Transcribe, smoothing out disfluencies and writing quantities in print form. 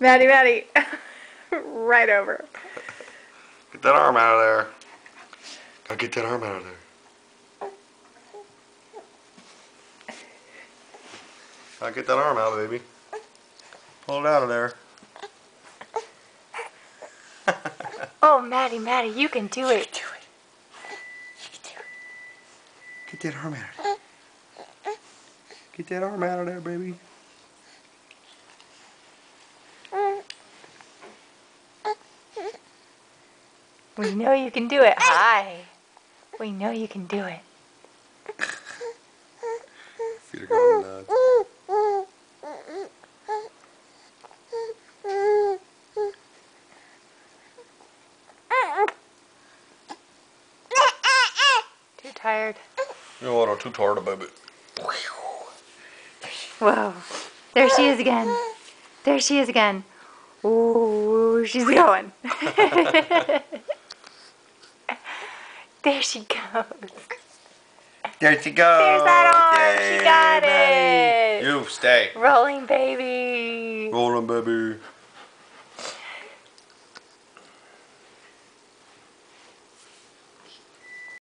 Maddie, Maddie. Right over. Get that arm out of there. Gotta get that arm out of there. Gotta get that arm out, baby. Pull it out of there. Oh, Maddie, Maddie, you can do it. Do it. Get that arm out of there. Get that arm out of there, baby. We know you can do it. Hi. We know you can do it. Feet are going nuts. Too tired. You know what? I'm too tired, baby. Whoa. There she is again. There she is again. Ooh, she's going. There she goes. There she goes. There's that arm. Yay, She got buddy. it. You stay. Rolling, baby. Rolling, baby.